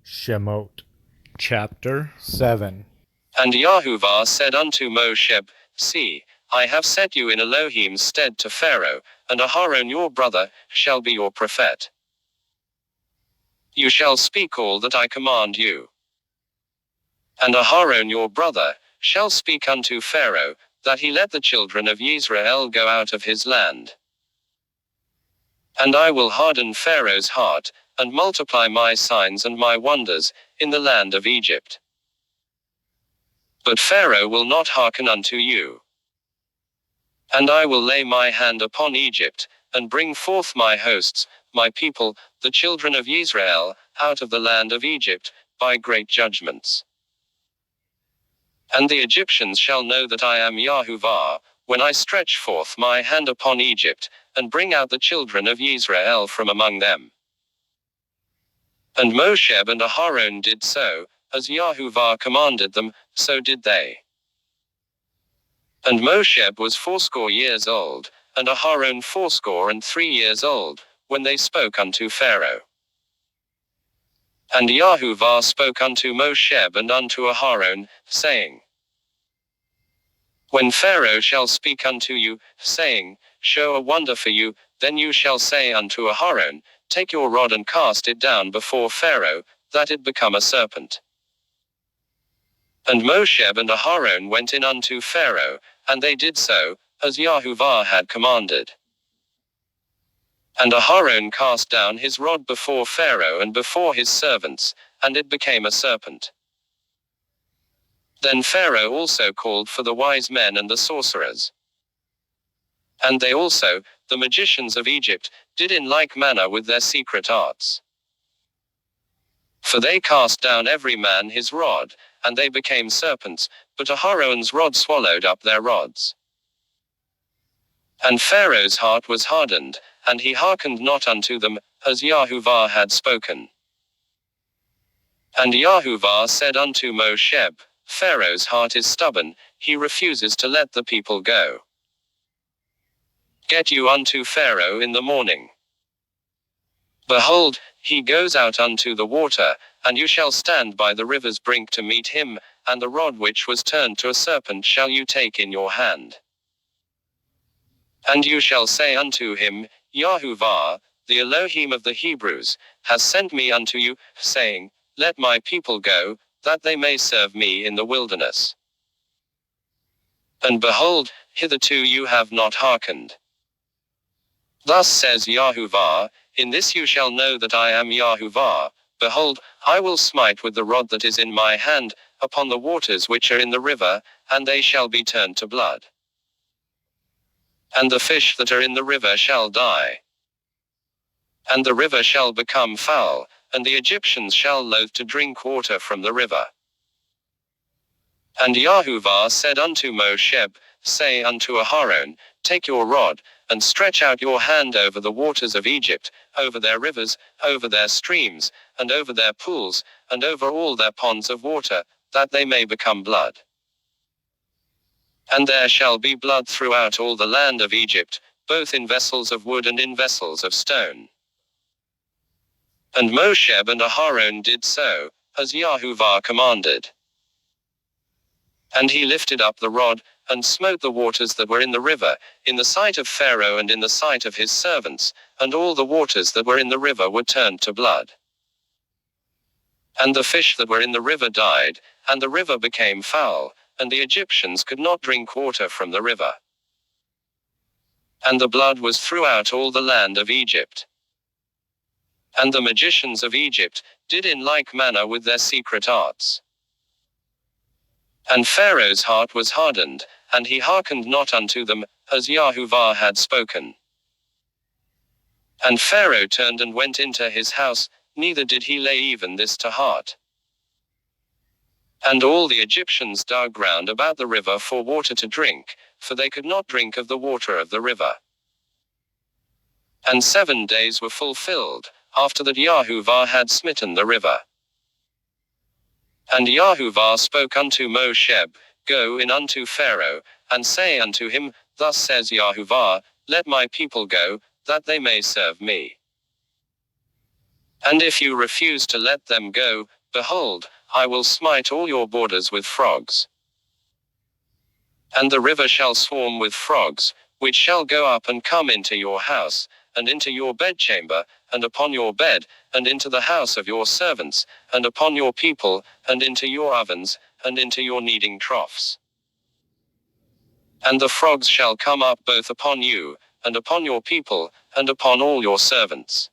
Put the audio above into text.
Shemot, chapter 7. And YHWH said unto Moshe, See, I have set you in Elohim's stead to Pharaoh, and Aharon your brother shall be your prophet. You shall speak all that I command you. And Aharon your brother shall speak unto Pharaoh, that he let the children of Yisra'el go out of his land. And I will harden Pharaoh's heart, and multiply my signs and my wonders in the land of Egypt. But Pharaoh will not hearken unto you. And I will lay my hand upon Egypt, and bring forth my hosts, my people, the children of Yisra'el, out of the land of Egypt, by great judgments. And the Egyptians shall know that I am YHWH, when I stretch forth my hand upon Egypt, and bring out the children of Yisra'el from among them. And Moshe and Aharon did so, as YHWH commanded them, so did they. And Moshe was 80 years old, and Aharon 83 years old, when they spoke unto Pharaoh. And YHWH spoke unto Moshe and unto Aharon, saying, When Pharaoh shall speak unto you, saying, Show a wonder for you, then you shall say unto Aharon, Take your rod and cast it down before Pharaoh, that it become a serpent. And Moshe and Aharon went in unto Pharaoh, and they did so, as YHWH had commanded. And Aharon cast down his rod before Pharaoh and before his servants, and it became a serpent. Then Pharaoh also called for the wise men and the sorcerers. And they also, the magicians of Egypt, did in like manner with their secret arts. For they cast down every man his rod, and they became serpents, but Aharon's rod swallowed up their rods. And Pharaoh's heart was hardened, and he hearkened not unto them, as YHWH had spoken. And YHWH said unto Moshe, Pharaoh's heart is stubborn, he refuses to let the people go. Get you unto Pharaoh in the morning. Behold, he goes out unto the water, and you shall stand by the river's brink to meet him, and the rod which was turned to a serpent shall you take in your hand. And you shall say unto him, YHWH, the Elohim of the Hebrews, has sent me unto you, saying, Let my people go, that they may serve me in the wilderness. And behold, hitherto you have not hearkened. Thus says YHWH, In this you shall know that I am YHWH. Behold, I will smite with the rod that is in my hand, upon the waters which are in the river, and they shall be turned to blood. And the fish that are in the river shall die. And the river shall become foul, and the Egyptians shall loathe to drink water from the river. And YHWH said unto Moshe, Say unto Aharon, Take your rod, and stretch out your hand over the waters of Egypt, over their rivers, over their streams, and over their pools, and over all their ponds of water, that they may become blood. And there shall be blood throughout all the land of Egypt, both in vessels of wood and in vessels of stone. And Moshe and Aharon did so, as YHWH commanded. And he lifted up the rod, and smote the waters that were in the river, in the sight of Pharaoh and in the sight of his servants, and all the waters that were in the river were turned to blood. And the fish that were in the river died, and the river became foul, and the Egyptians could not drink water from the river. And the blood was throughout all the land of Egypt. And the magicians of Egypt did in like manner with their secret arts. And Pharaoh's heart was hardened, and he hearkened not unto them, as YHWH had spoken. And Pharaoh turned and went into his house, neither did he lay even this to heart. And all the Egyptians dug round about the river for water to drink, for they could not drink of the water of the river. And 7 days were fulfilled, after that YHWH had smitten the river. And YHWH spoke unto Moshe, Go in unto Pharaoh, and say unto him, Thus says YHWH, Let my people go, that they may serve me. And if you refuse to let them go, behold, I will smite all your borders with frogs. And the river shall swarm with frogs, which shall go up and come into your house, and into your bedchamber, and upon your bed, and into the house of your servants, and upon your people, and into your ovens, and into your kneading troughs. And the frogs shall come up both upon you, and upon your people, and upon all your servants.